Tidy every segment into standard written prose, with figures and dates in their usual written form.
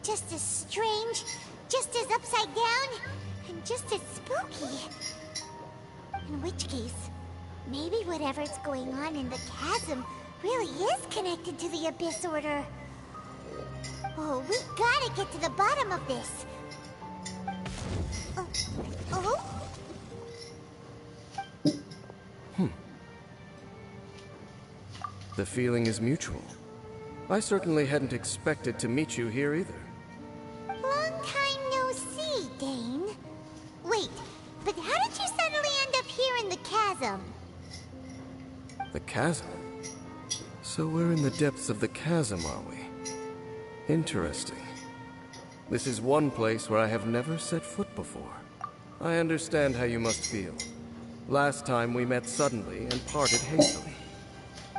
just as strange, just as upside down, and just as spooky. In which case, maybe whatever's going on in the chasm really is connected to the Abyss Order. Oh, we gotta get to the bottom of this. Oh? The feeling is mutual. I certainly hadn't expected to meet you here either. Long time no see, Dane. Wait, but how did you suddenly end up here in the chasm? The chasm? So we're in the depths of the chasm, are we? Interesting. This is one place where I have never set foot before. I understand how you must feel. Last time we met suddenly and parted hastily.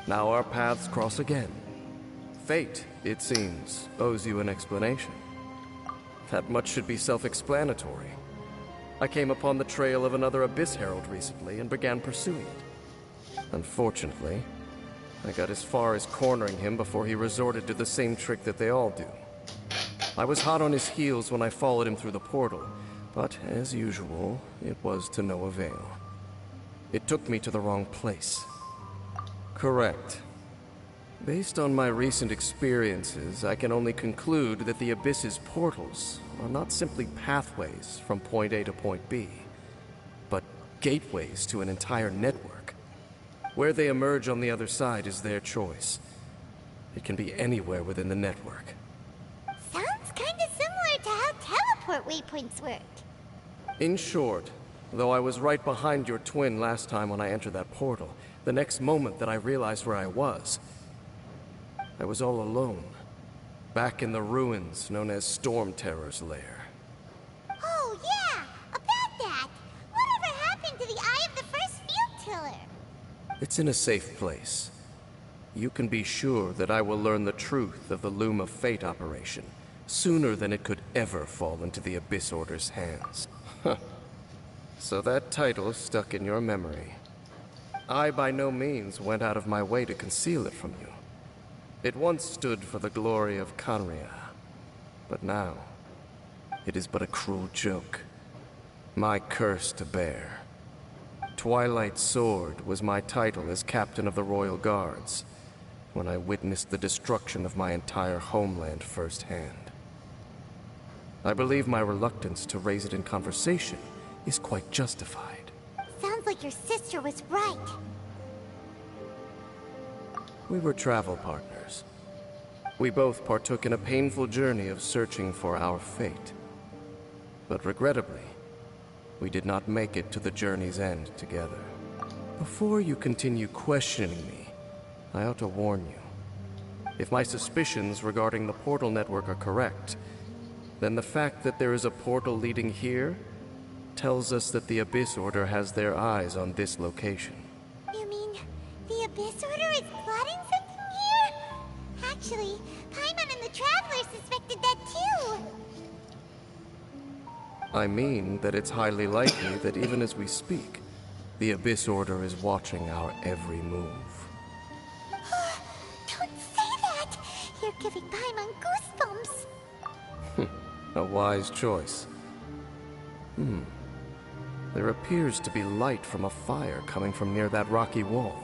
Now our paths cross again. Fate, it seems, owes you an explanation. That much should be self-explanatory. I came upon the trail of another Abyss Herald recently and began pursuing it. Unfortunately, I got as far as cornering him before he resorted to the same trick that they all do. I was hot on his heels when I followed him through the portal, but as usual, it was to no avail. It took me to the wrong place. Correct. Based on my recent experiences, I can only conclude that the Abyss's portals are not simply pathways from point A to point B, but gateways to an entire network. Where they emerge on the other side is their choice. It can be anywhere within the network. Sounds kinda similar to how teleport waypoints work. In short, though I was right behind your twin last time when I entered that portal, the next moment that I realized where I was all alone, back in the ruins known as Storm Terror's lair. Oh yeah, about that! Whatever happened to the Eye of the First Field Tiller? It's in a safe place. You can be sure that I will learn the truth of the Loom of Fate operation sooner than it could ever fall into the Abyss Order's hands. So that title stuck in your memory. I by no means went out of my way to conceal it from you. It once stood for the glory of Khaenri'ah, but now it is but a cruel joke. My curse to bear. Twilight Sword was my title as captain of the Royal Guards when I witnessed the destruction of my entire homeland firsthand. I believe my reluctance to raise it in conversation is quite justified. Sounds like your sister was right. We were travel partners. We both partook in a painful journey of searching for our fate. But regrettably, we did not make it to the journey's end together. Before you continue questioning me, I ought to warn you. If my suspicions regarding the portal network are correct, then the fact that there is a portal leading here tells us that the Abyss Order has their eyes on this location. You mean the Abyss Order is plotting something here? Actually, Paimon and the Traveler suspected that too. I mean that it's highly likely that even as we speak, the Abyss Order is watching our every move. Don't say that! You're giving Paimon goosebumps. A wise choice. There appears to be light from a fire coming from near that rocky wall.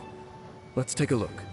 Let's take a look.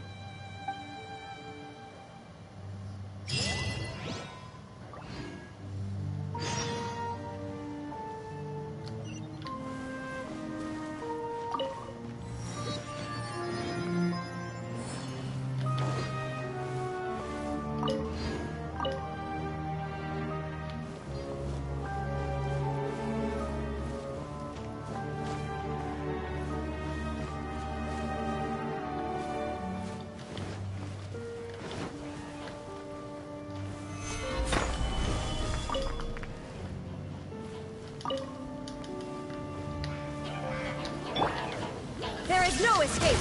There is no escape!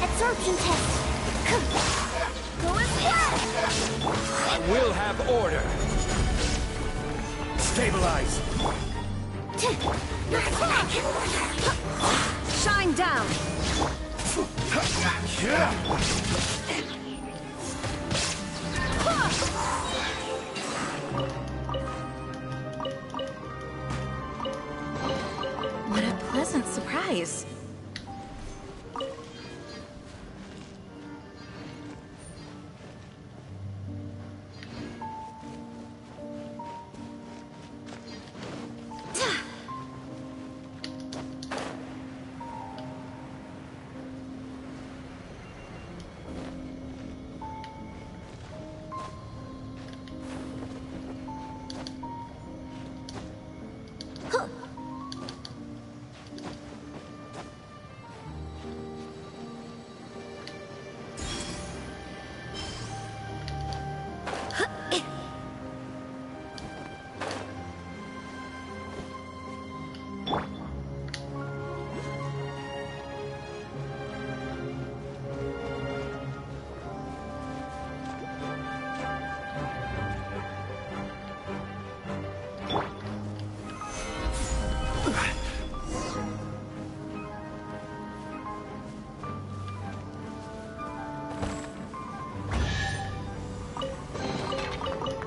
Absorption test. Go as well! I will have order! Stabilize! Shine down!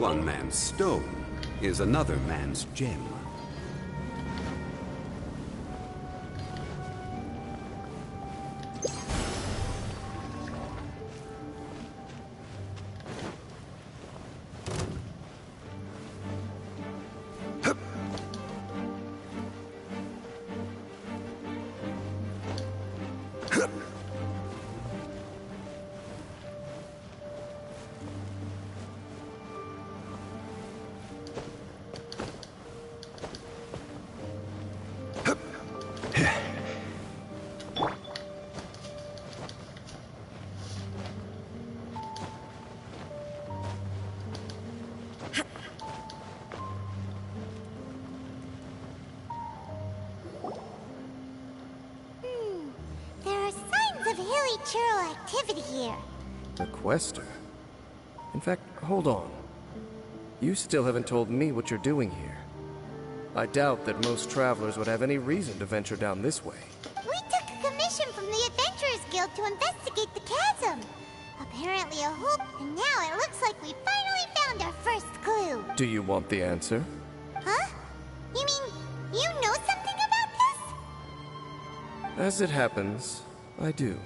One man's stone is another man's gem. There are signs of hilly churro activity here. The Quester? In fact, hold on. You still haven't told me what you're doing here. I doubt that most travelers would have any reason to venture down this way. We took a commission from the Adventurers Guild to investigate the chasm. Apparently a hope, and now it looks like we finally found our first clue. Do you want the answer? Huh? You mean, you know something about this? As it happens, I do.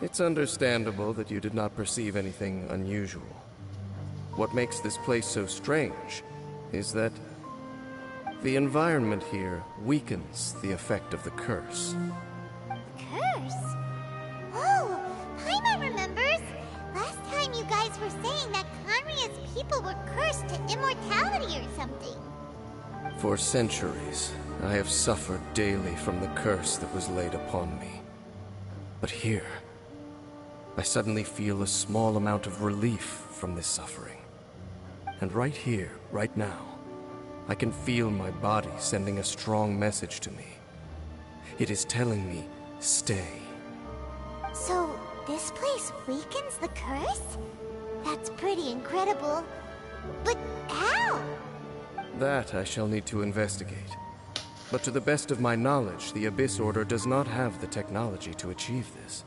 It's understandable that you did not perceive anything unusual. What makes this place so strange is that the environment here weakens the effect of the curse. Curse? Oh, Paimon remembers. Last time you guys were saying that Conria's people were cursed to immortality or something. For centuries, I have suffered daily from the curse that was laid upon me. But here, I suddenly feel a small amount of relief from this suffering. And right here, right now, I can feel my body sending a strong message to me. It is telling me, stay. So, this place weakens the curse? That's pretty incredible. But how? That I shall need to investigate. But to the best of my knowledge, the Abyss Order does not have the technology to achieve this.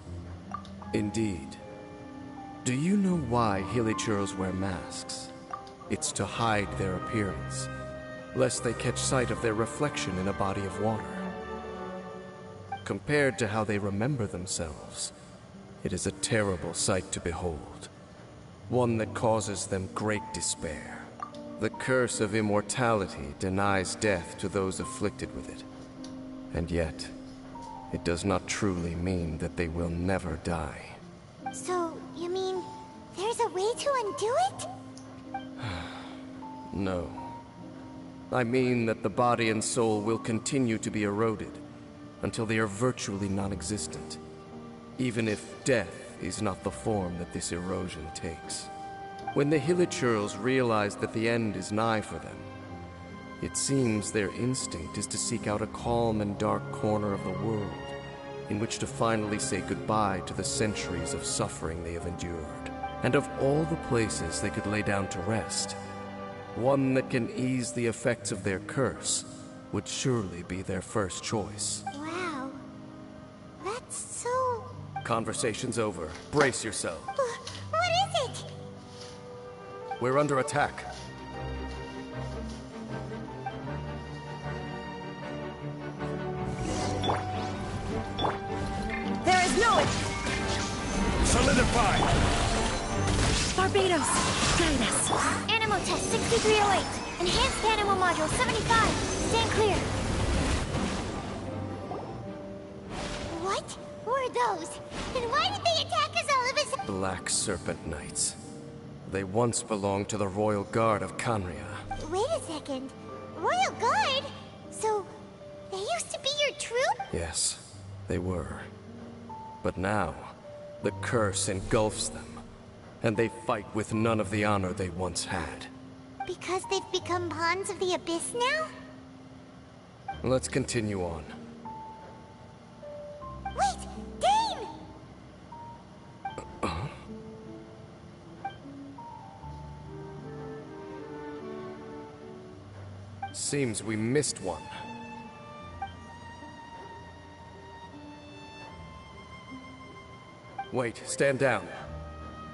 Indeed. Do you know why Hilichurls wear masks? It's to hide their appearance, lest they catch sight of their reflection in a body of water. Compared to how they remember themselves, it is a terrible sight to behold. One that causes them great despair. The curse of immortality denies death to those afflicted with it. And yet, it does not truly mean that they will never die. So, you mean, there's a way to undo it? No. I mean that the body and soul will continue to be eroded until they are virtually non-existent, even if death is not the form that this erosion takes. When the Hilichurls realize that the end is nigh for them, it seems their instinct is to seek out a calm and dark corner of the world in which to finally say goodbye to the centuries of suffering they have endured. And of all the places they could lay down to rest, one that can ease the effects of their curse would surely be their first choice. Wow. That's so... Conversation's over. Brace yourself. What is it? We're under attack. There is no... Solidify! Barbados, guide us. Animal test 6308. Enhanced animal module 75. Stand clear. What were those? And why did they attack us all of a sudden? Black Serpent Knights. They once belonged to the Royal Guard of Canria. Wait a second. Royal Guard? So, they used to be your troop? Yes, they were. But now, the curse engulfs them, and they fight with none of the honor they once had. Because they've become pawns of the Abyss now? Let's continue on. Wait! Dane! Seems we missed one. Wait, stand down.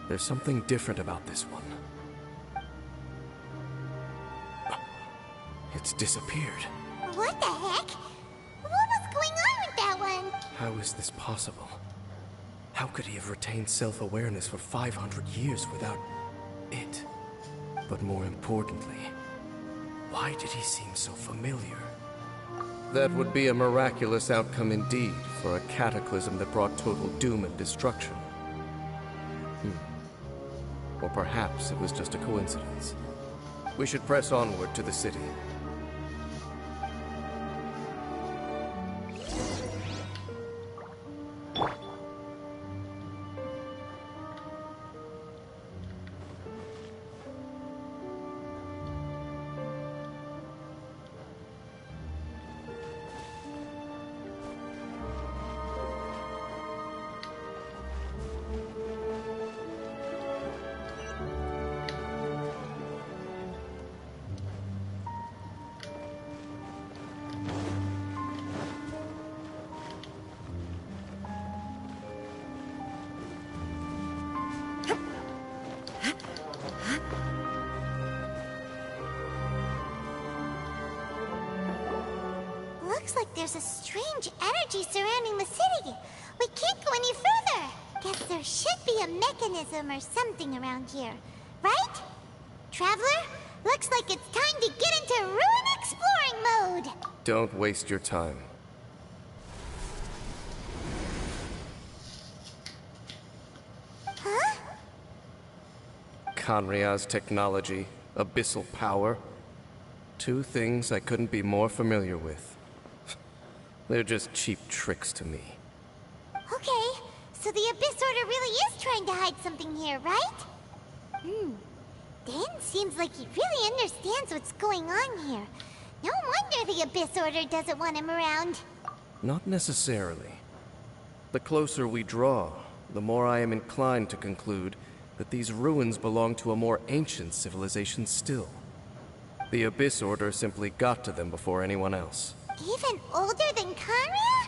There's something different about this one. It's disappeared. What the heck? What was going on with that one? How is this possible? How could he have retained self-awareness for 500 years without it? But more importantly, why did he seem so familiar? That would be a miraculous outcome indeed for a cataclysm that brought total doom and destruction. Or perhaps it was just a coincidence. We should press onward to the city. Looks like there's a strange energy surrounding the city. We can't go any further. Guess there should be a mechanism or something around here, right? Traveler, looks like it's time to get into ruin exploring mode. Don't waste your time. Huh? Kanria's technology, abyssal power. Two things I couldn't be more familiar with. They're just cheap tricks to me. Okay, so the Abyss Order really is trying to hide something here, right? Dan seems like he really understands what's going on here. No wonder the Abyss Order doesn't want him around. Not necessarily. The closer we draw, the more I am inclined to conclude that these ruins belong to a more ancient civilization still. The Abyss Order simply got to them before anyone else. Even older than Kanria?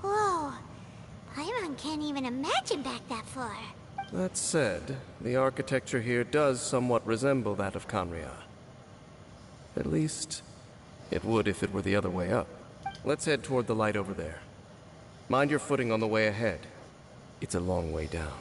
Whoa. Paimon can't even imagine back that far. That said, the architecture here does somewhat resemble that of Kanria. At least, it would if it were the other way up. Let's head toward the light over there. Mind your footing on the way ahead. It's a long way down.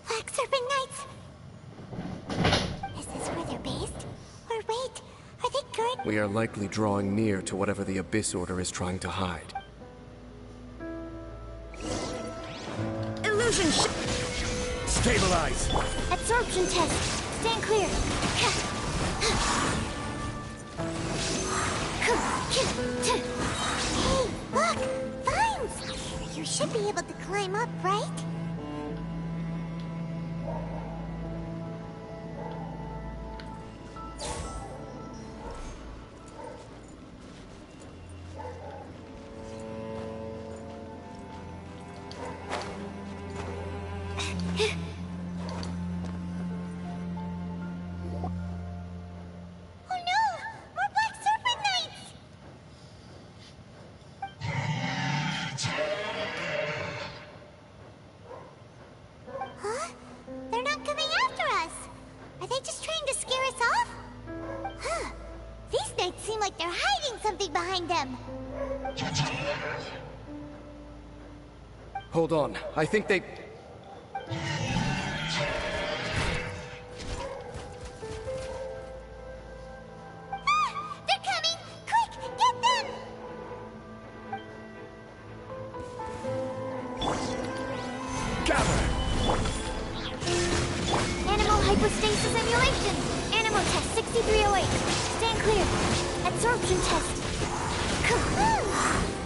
Black Serpent Knights! Is this where they're based? Or wait, are they good? We are likely drawing near to whatever the Abyss Order is trying to hide. Illusion Stabilize! absorption test. Stand clear. Hey, look! Vines! You should be able to climb up, right? Oh no! More Black Serpent Knights! Huh? They're not coming after us! Are they just trying to scare us off? Huh. These knights seem like they're hiding something behind them. Hold on, I think they... Ah! They're coming! Quick, get them! Gather! Animal hypostasis emulation. Animal test 6308. Stand clear. Absorption test.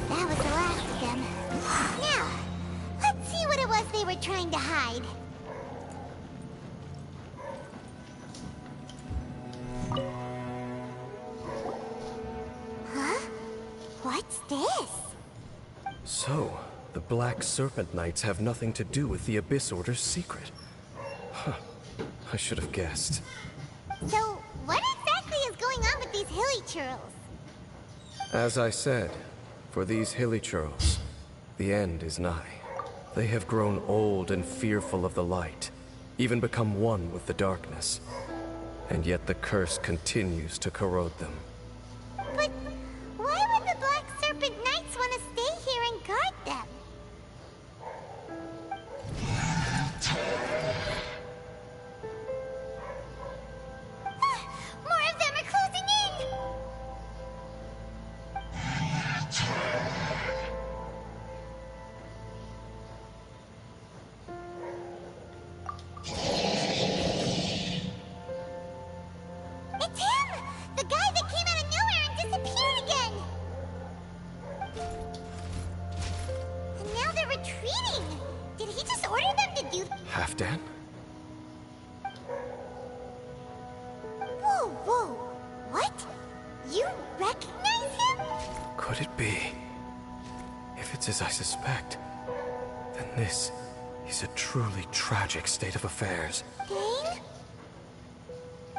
That was the last of them. Now, let's see what it was they were trying to hide. Huh? What's this? So, The Black Serpent Knights have nothing to do with the Abyss Order's secret. Huh. I should have guessed. So, what exactly is going on with these hilly churls? As I said, for these hilly churls, the end is nigh. They have grown old and fearful of the light, even become one with the darkness. And yet the curse continues to corrode them. But why would the Black Serpent Knights want to stay here and guard them? More of them are closing in! It's him! The guy that came out of nowhere and disappeared again! And now they're retreating! Did he just order them to do... Halfdan? Whoa, whoa! What? You recognize him? Could it be? If it's as I suspect, then this is a truly tragic state of affairs. Dane?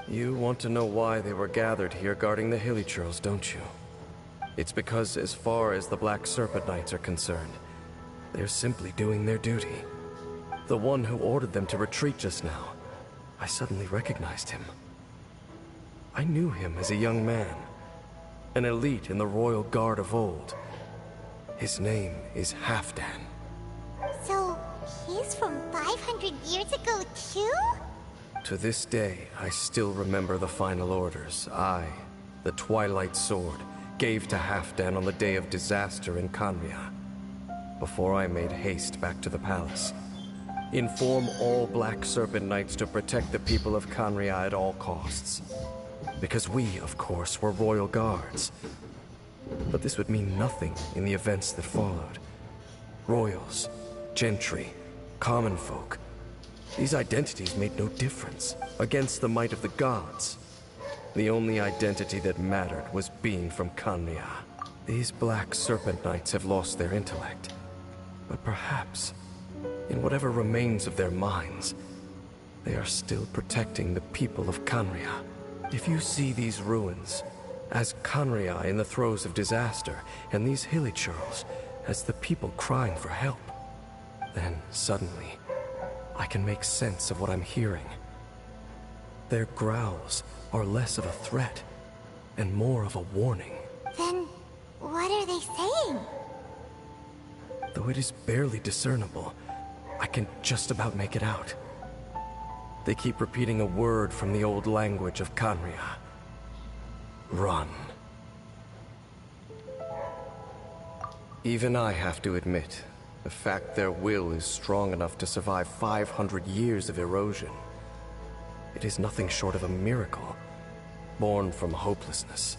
You want to know why they were gathered here guarding the hilly churls, don't you? It's because as far as the Black Serpent Knights are concerned, they're simply doing their duty. The one who ordered them to retreat just now, I suddenly recognized him. I knew him as a young man, an elite in the Royal Guard of old. His name is Halfdan. So, he's from 500 years ago too? To this day, I still remember the final orders I, the Twilight Sword, gave to Halfdan on the day of disaster in Khanria. Before I made haste back to the palace. Inform all Black Serpent Knights to protect the people of Khanria at all costs. Because we, of course, were royal guards. But this would mean nothing in the events that followed. Royals, gentry, common folk. These identities made no difference against the might of the gods. The only identity that mattered was being from Khanria. These Black Serpent Knights have lost their intellect. But perhaps, in whatever remains of their minds, they are still protecting the people of Khanria. If you see these ruins as Khanria in the throes of disaster, and these hilly churls as the people crying for help, then suddenly, I can make sense of what I'm hearing. Their growls are less of a threat and more of a warning. Then, what are they saying? Though it is barely discernible, I can just about make it out. They keep repeating a word from the old language of Khanria. Run. Even I have to admit, the fact their will is strong enough to survive 500 years of erosion. It is nothing short of a miracle, born from hopelessness.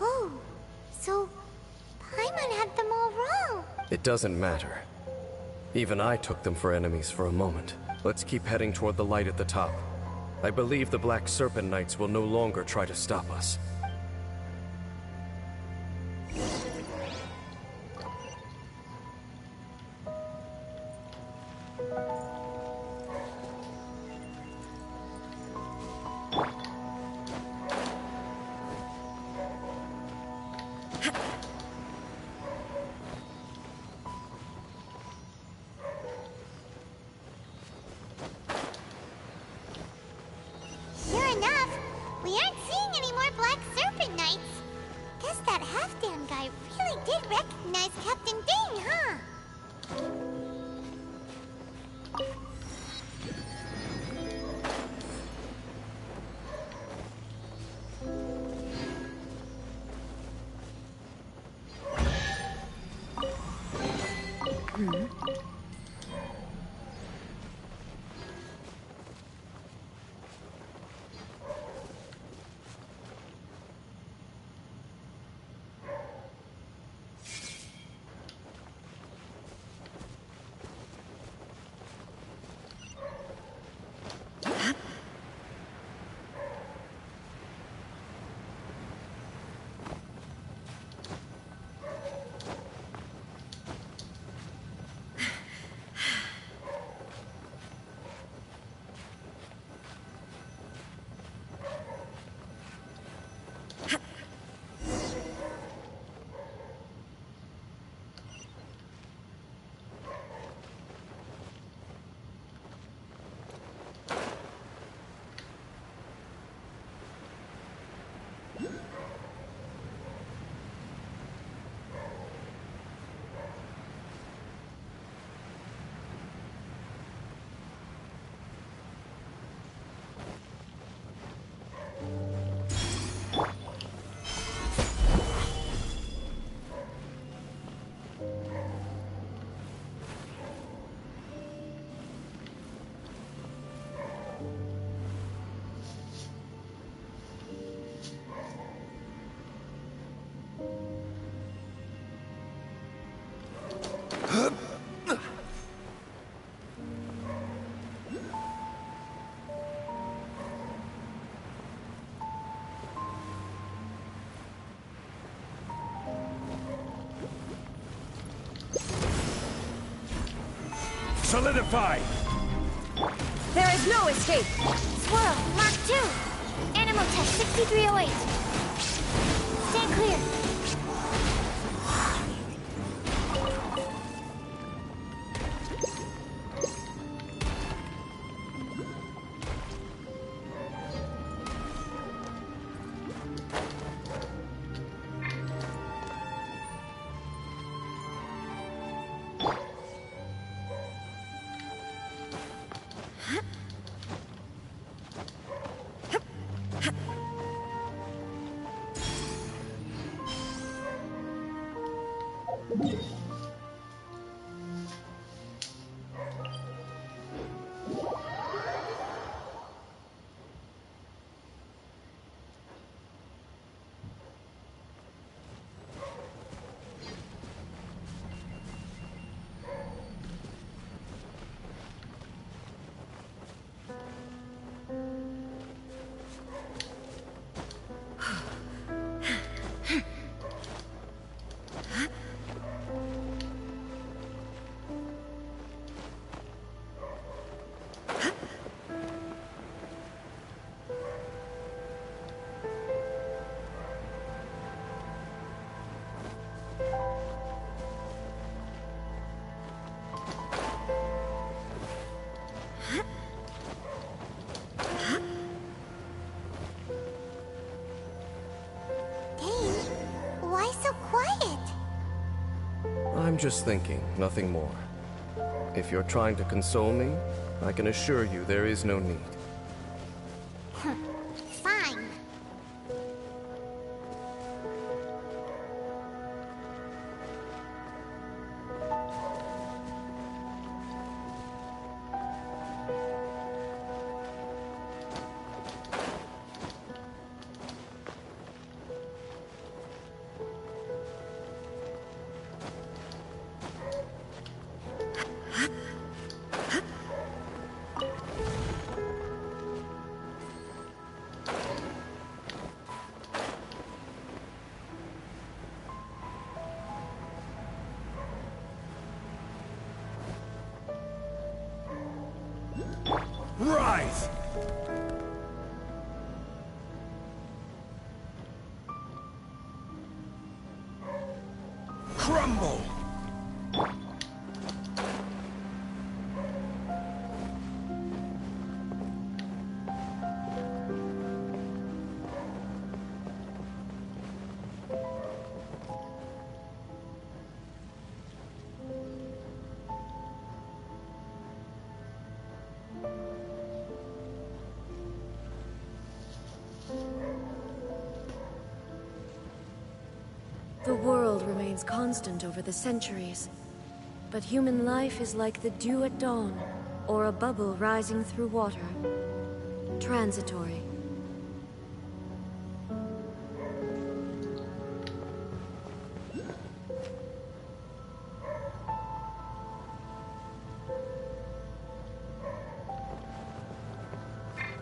Oh, so Paimon had them all wrong. It doesn't matter. Even I took them for enemies for a moment. Let's keep heading toward the light at the top. I believe the Black Serpent Knights will no longer try to stop us. Sure enough, we aren't seeing any more Black Serpent Knights. Guess that Halfdan guy really did recognize Captain Dane, huh? Solidify! There is no escape! Swirl, Mark 2! Animal test 6308! Stand clear! I'm just thinking, nothing more. If you're trying to console me, I can assure you there is no need. Fine. Rise! Crumble! The world remains constant over the centuries, but human life is like the dew at dawn, or a bubble rising through water. Transitory.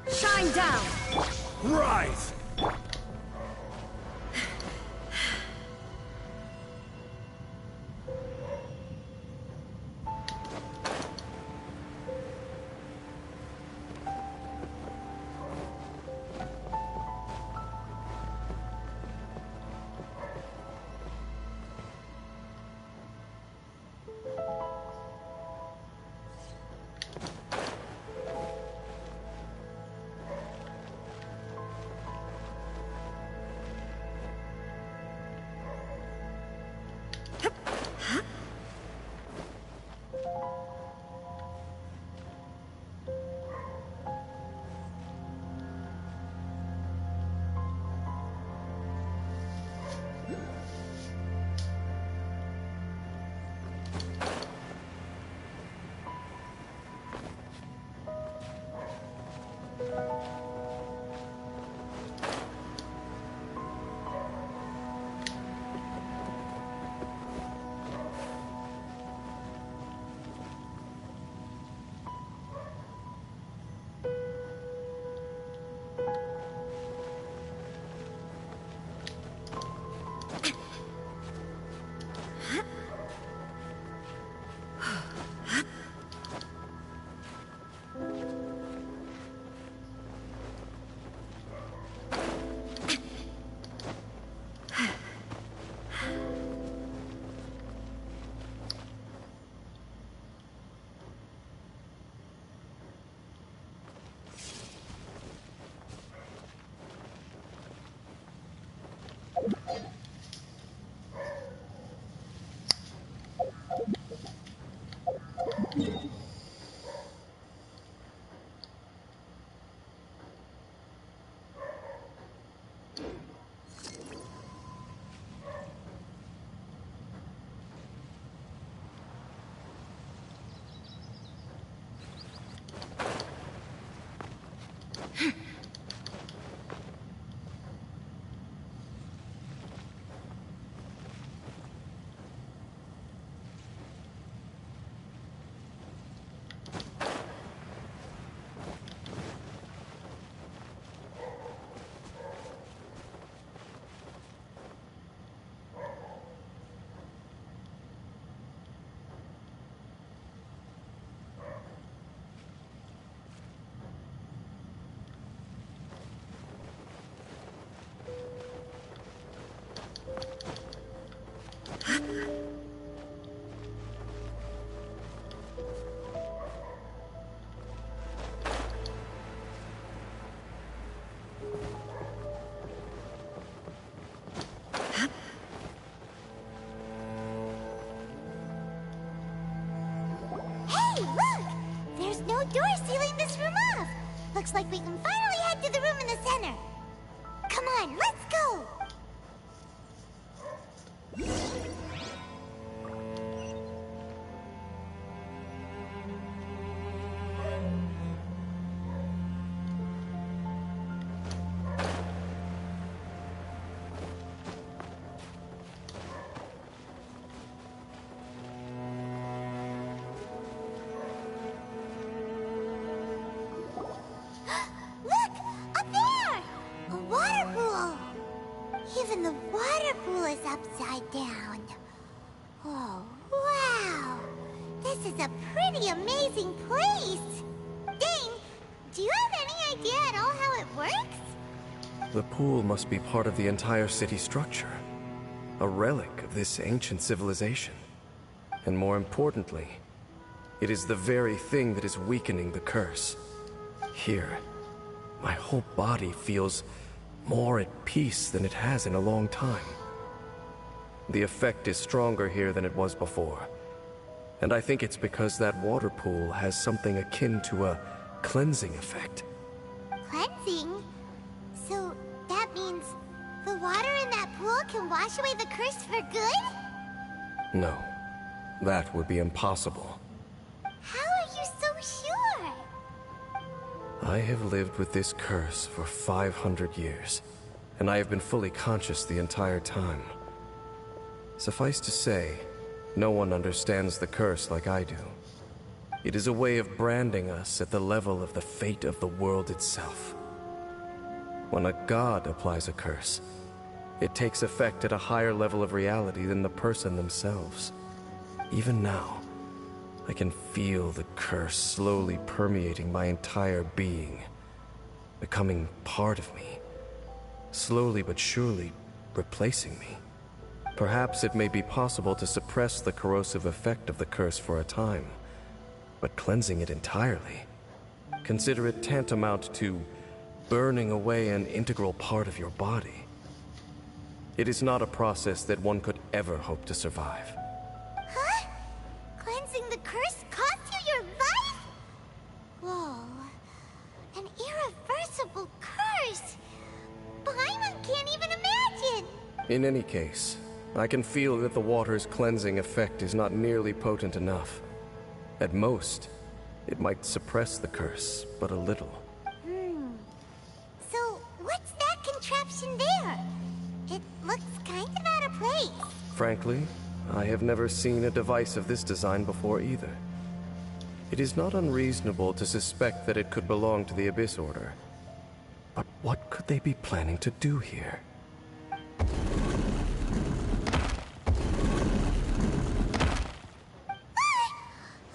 Shine down! Rise! door's sealing this room off. Looks like we can finally head to the room in the center. Come on, let's go! Look! Up there! A water pool! Even the water pool is upside down. Oh, wow! This is a pretty amazing place! Dane, do you have any idea at all how it works? The pool must be part of the entire city structure. A relic of this ancient civilization. And more importantly, it is the very thing that is weakening the curse. Here, my whole body feels more at peace than it has in a long time. The effect is stronger here than it was before. And I think it's because that water pool has something akin to a cleansing effect. Cleansing? So that means the water in that pool can wash away the curse for good? No, that would be impossible. How are you so sure? I have lived with this curse for 500 years, and I have been fully conscious the entire time. Suffice to say, no one understands the curse like I do. It is a way of branding us at the level of the fate of the world itself. When a god applies a curse, it takes effect at a higher level of reality than the person themselves. Even now, I can feel the curse slowly permeating my entire being, becoming part of me, slowly but surely replacing me. Perhaps it may be possible to suppress the corrosive effect of the curse for a time, but cleansing it entirely, consider it tantamount to burning away an integral part of your body. It is not a process that one could ever hope to survive. Huh? Cleansing the curse cost you your life? Whoa. An irreversible curse. Paimon can't even imagine. In any case, I can feel that the water's cleansing effect is not nearly potent enough. At most, it might suppress the curse, but a little. So, what's that contraption there? It looks kind of out of place. Frankly, I have never seen a device of this design before either. It is not unreasonable to suspect that it could belong to the Abyss Order. But what could they be planning to do here?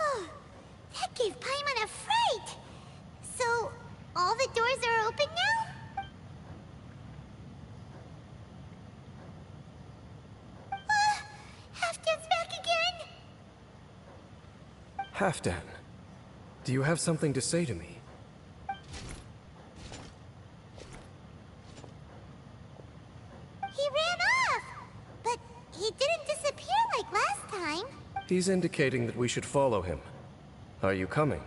Oh, that gave Paimon a fright. So, all the doors are open now? Halfdan's back again? Halfdan, do you have something to say to me? He ran off, but he didn't disappear like last time. He's indicating that we should follow him. Are you coming?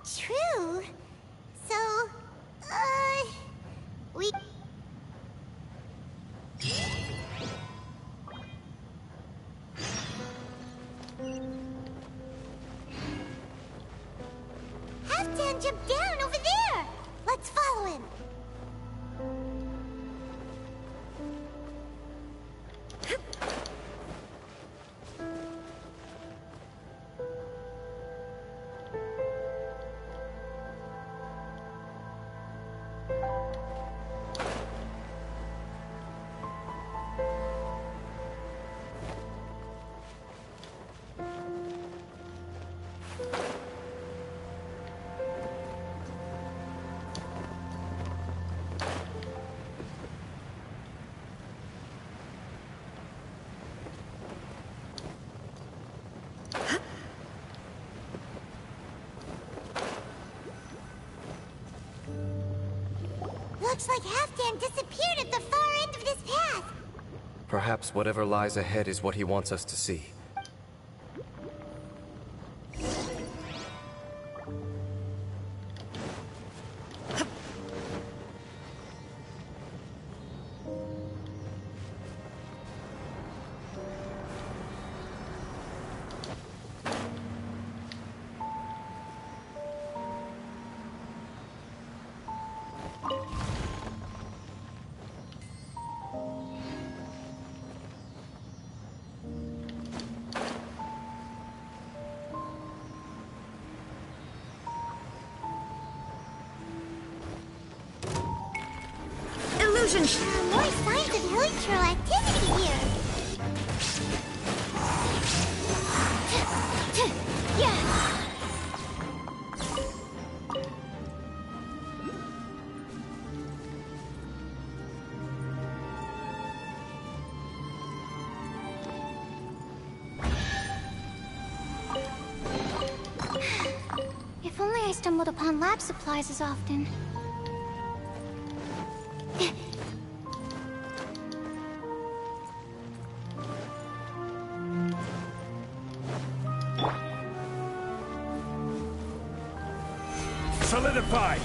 True. So, we... Halfdan jumped down over there! Let's follow him. Looks like Halfdan disappeared at the far end of this path. Perhaps whatever lies ahead is what he wants us to see. Absorption! There are more signs of hilichurl activity here. Yeah! If only I stumbled upon lab supplies as often. Solidified!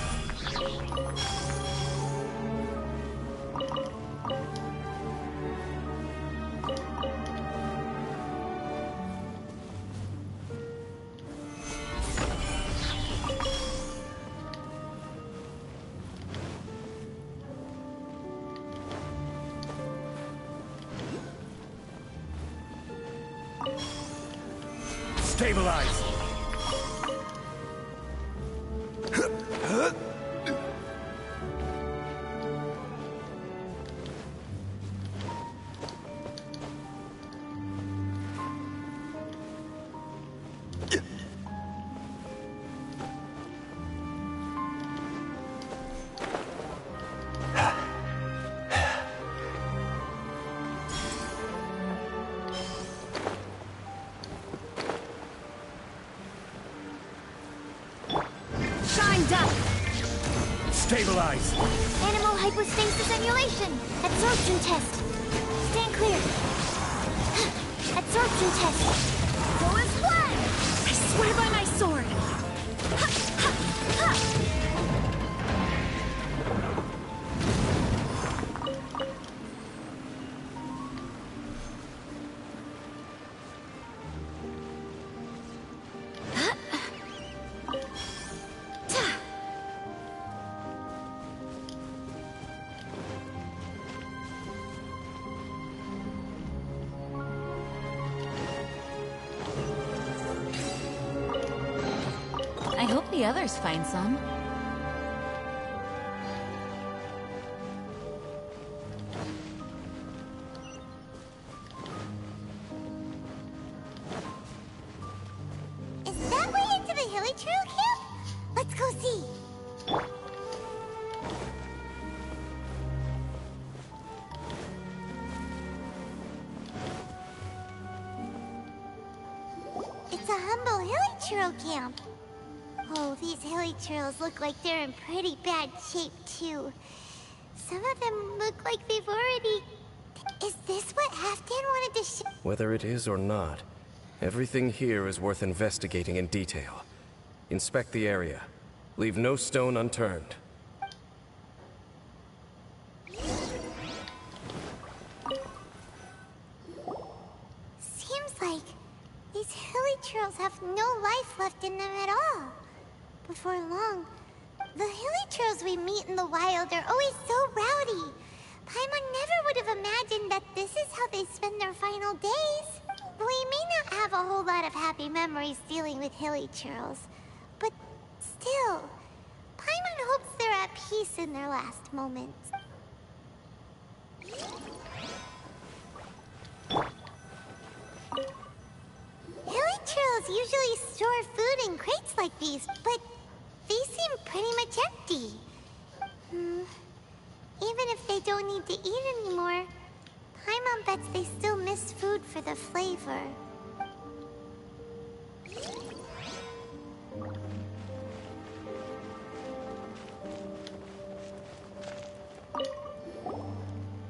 Stabilize! Shined up! Stabilize! Animal hypostasis emulation! Absorption test! Stand clear! Absorption test! Go as planned! I swear by my sword! Ha, ha, ha. I hope the others find some. Is that way into the hilichurl camp? Let's go see. It's a humble hilichurl camp. Oh, these hilichurls look like they're in pretty bad shape, too. Some of them look like they've already... Is this what Halfdan wanted to show? Whether it is or not, everything here is worth investigating in detail. Inspect the area. Leave no stone unturned. Seems like these hilichurls have no life left in them at all. Before long, the hilichurls we meet in the wild are always so rowdy. Paimon never would have imagined that this is how they spend their final days. We may not have a whole lot of happy memories dealing with hilichurls, but still, Paimon hopes they're at peace in their last moments. Hilichurls usually store food in crates like these, but these seem pretty much empty. Even if they don't need to eat anymore, Paimon bets they still miss food for the flavor.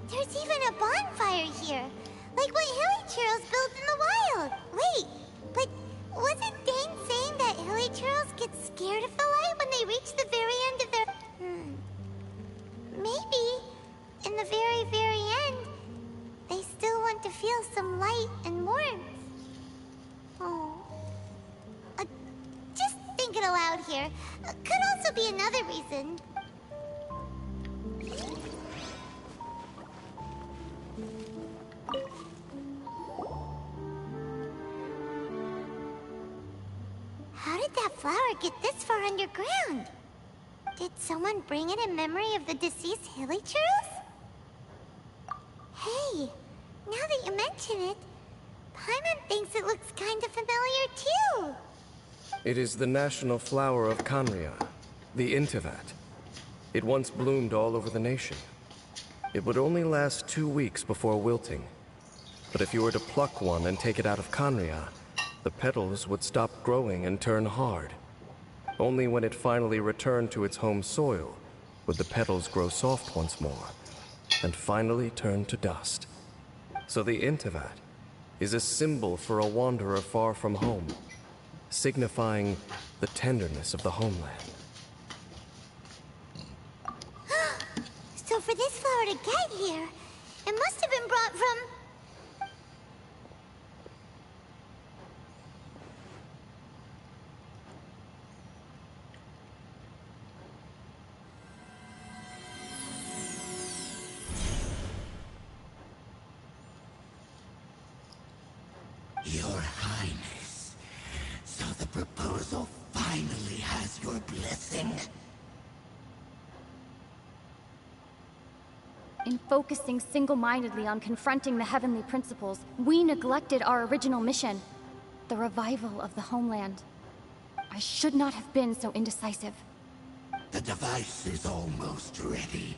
There's even a bonfire here, like what hilichurls build in the wild. Wait, but wasn't Dane saying that hilichurls get scared of the light when they reach the very end of their... Maybe, in the very, very end, they still want to feel some light and warmth. Oh. Just thinking aloud here. Could also be another reason. How did that flower get this far underground? Did someone bring it in memory of the deceased hilichurls? Hey, now that you mention it, Paimon thinks it looks kind of familiar too. It is the national flower of Kanria, the Intivat. It once bloomed all over the nation. It would only last 2 weeks before wilting. But if you were to pluck one and take it out of Kanria, the petals would stop growing and turn hard. Only when it finally returned to its home soil would the petals grow soft once more, and finally turn to dust. So the Intivat is a symbol for a wanderer far from home, signifying the tenderness of the homeland. So for this flower to get here, it must have been brought from... Your Highness, so the proposal finally has your blessing? In focusing single-mindedly on confronting the heavenly principles, we neglected our original mission, the revival of the homeland. I should not have been so indecisive. The device is almost ready.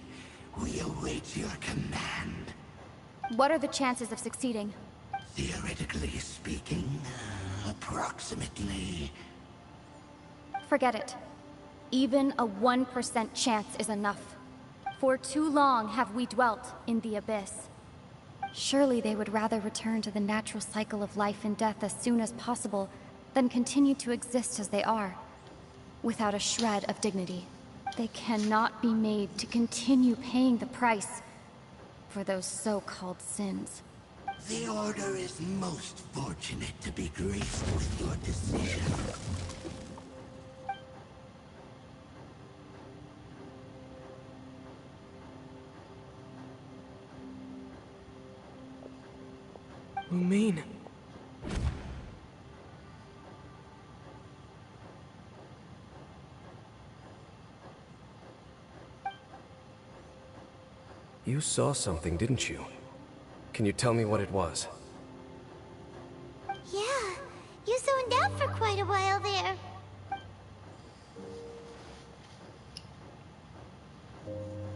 We await your command. What are the chances of succeeding? Theoretically speaking, approximately. Forget it. Even a 1% chance is enough. For too long have we dwelt in the abyss. Surely they would rather return to the natural cycle of life and death as soon as possible than continue to exist as they are, without a shred of dignity. They cannot be made to continue paying the price for those so-called sins. The Order is most fortunate to be graced with your decision. Lumine. You saw something, didn't you? Can you tell me what it was? Yeah, you zoned out for quite a while there.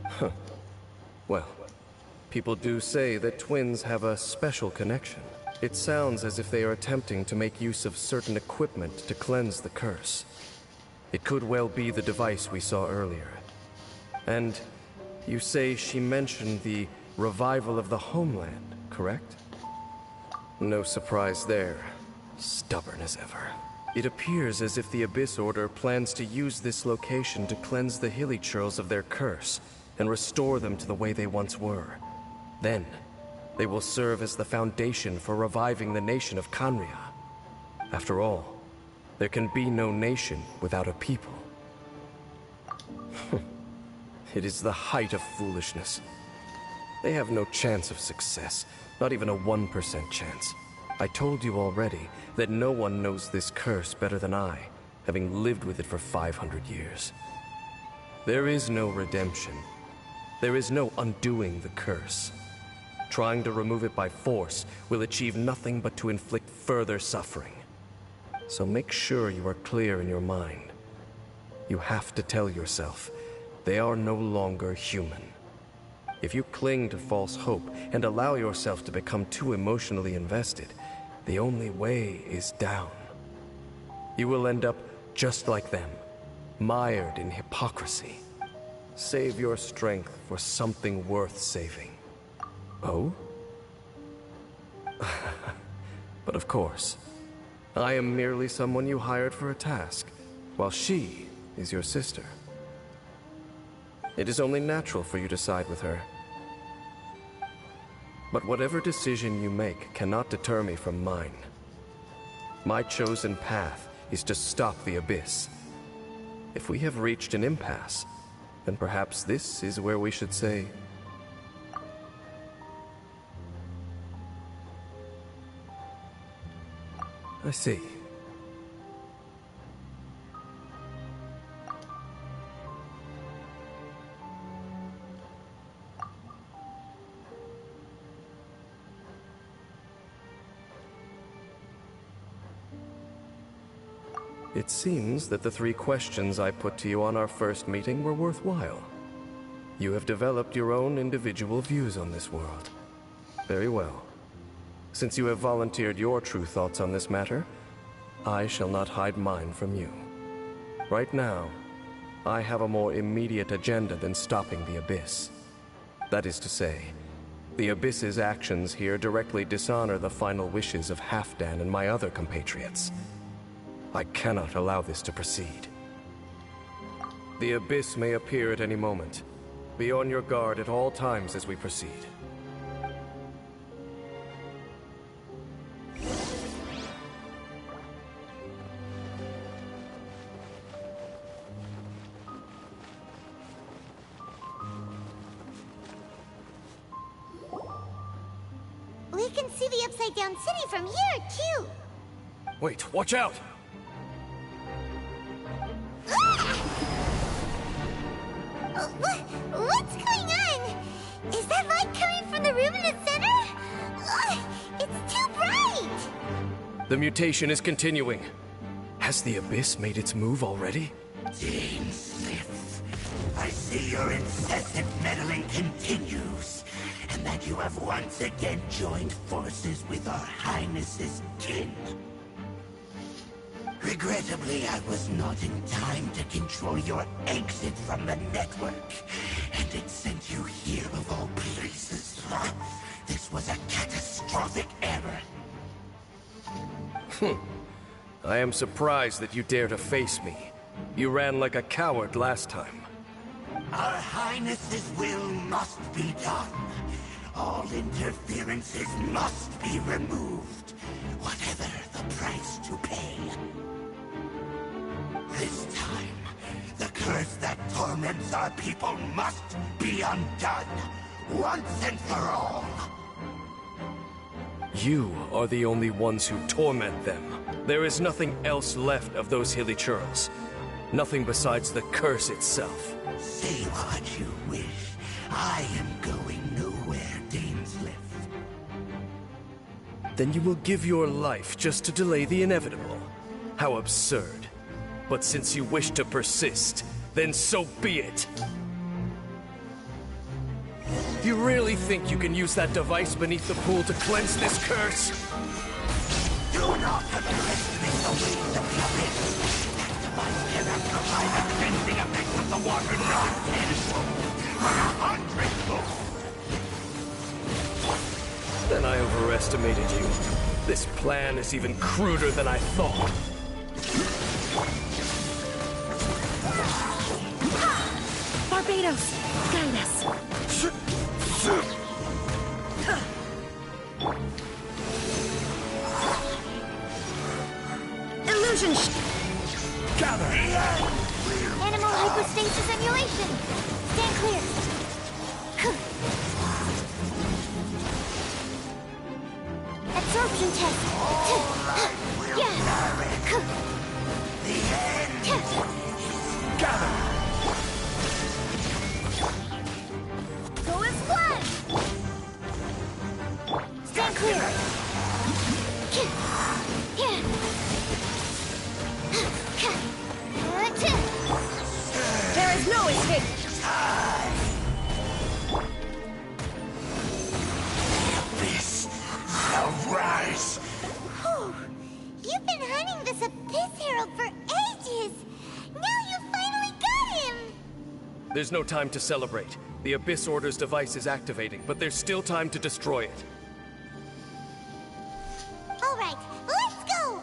Huh. Well, people do say that twins have a special connection. It sounds as if they are attempting to make use of certain equipment to cleanse the curse. It could well be the device we saw earlier. And you say she mentioned the revival of the homeland, correct? No surprise there. Stubborn as ever. It appears as if the Abyss Order plans to use this location to cleanse the hilly churls of their curse and restore them to the way they once were. Then, they will serve as the foundation for reviving the nation of Kanria. After all, there can be no nation without a people. It is the height of foolishness. They have no chance of success, not even a 1% chance. I told you already that no one knows this curse better than I, having lived with it for 500 years. There is no redemption. There is no undoing the curse. Trying to remove it by force will achieve nothing but to inflict further suffering. So make sure you are clear in your mind. You have to tell yourself, they are no longer human. If you cling to false hope and allow yourself to become too emotionally invested, the only way is down. You will end up just like them, mired in hypocrisy. Save your strength for something worth saving. Oh? But of course, I am merely someone you hired for a task, while she is your sister. It is only natural for you to side with her. But whatever decision you make cannot deter me from mine. My chosen path is to stop the Abyss. If we have reached an impasse, then perhaps this is where we should say... I see. It seems that the 3 questions I put to you on our first meeting were worthwhile. You have developed your own individual views on this world. Very well. Since you have volunteered your true thoughts on this matter, I shall not hide mine from you. Right now, I have a more immediate agenda than stopping the Abyss. That is to say, the Abyss's actions here directly dishonor the final wishes of Halfdan and my other compatriots. I cannot allow this to proceed. The Abyss may appear at any moment. Be on your guard at all times as we proceed. We can see the Upside Down City from here, too. Wait, watch out! What's going on? Is that light coming from the room in the center? It's too bright! The mutation is continuing. Has the Abyss made its move already? Dean Smith, I see your incessant meddling continues, and that you have once again joined forces with our Highness's kin. Regrettably, I was not in time to control your exit from the network, and it sent you here of all places. This was a catastrophic error. I am surprised that you dare to face me. You ran like a coward last time. Our Highness's will must be done. All interferences must be removed, whatever the price to pay. This time, the curse that torments our people must be undone, once and for all. You are the only ones who torment them. There is nothing else left of those hilly churls. Nothing besides the curse itself. Say what you wish. I am going nowhere, Dainsliff. Then you will give your life just to delay the inevitable. How absurd. But since you wish to persist, then so be it. You really think you can use that device beneath the pool to cleanse this curse? Do not underestimate the weight of the abyss. That device cannot provide a cleansing effect of the water not tenfold, but 100-fold. Then I overestimated you. This plan is even cruder than I thought. Barbados, guide us. Illusion Gather! Animal hypostasis emulation. Stand clear. Absorption test. Gather! Go as one. Stand clear. There is no escape. Abyss shall rise. Whew. You've been hunting this Abyss Herald for ages. Now you finally got him. There's no time to celebrate. The Abyss Order's device is activating, but there's still time to destroy it. All right, let's go.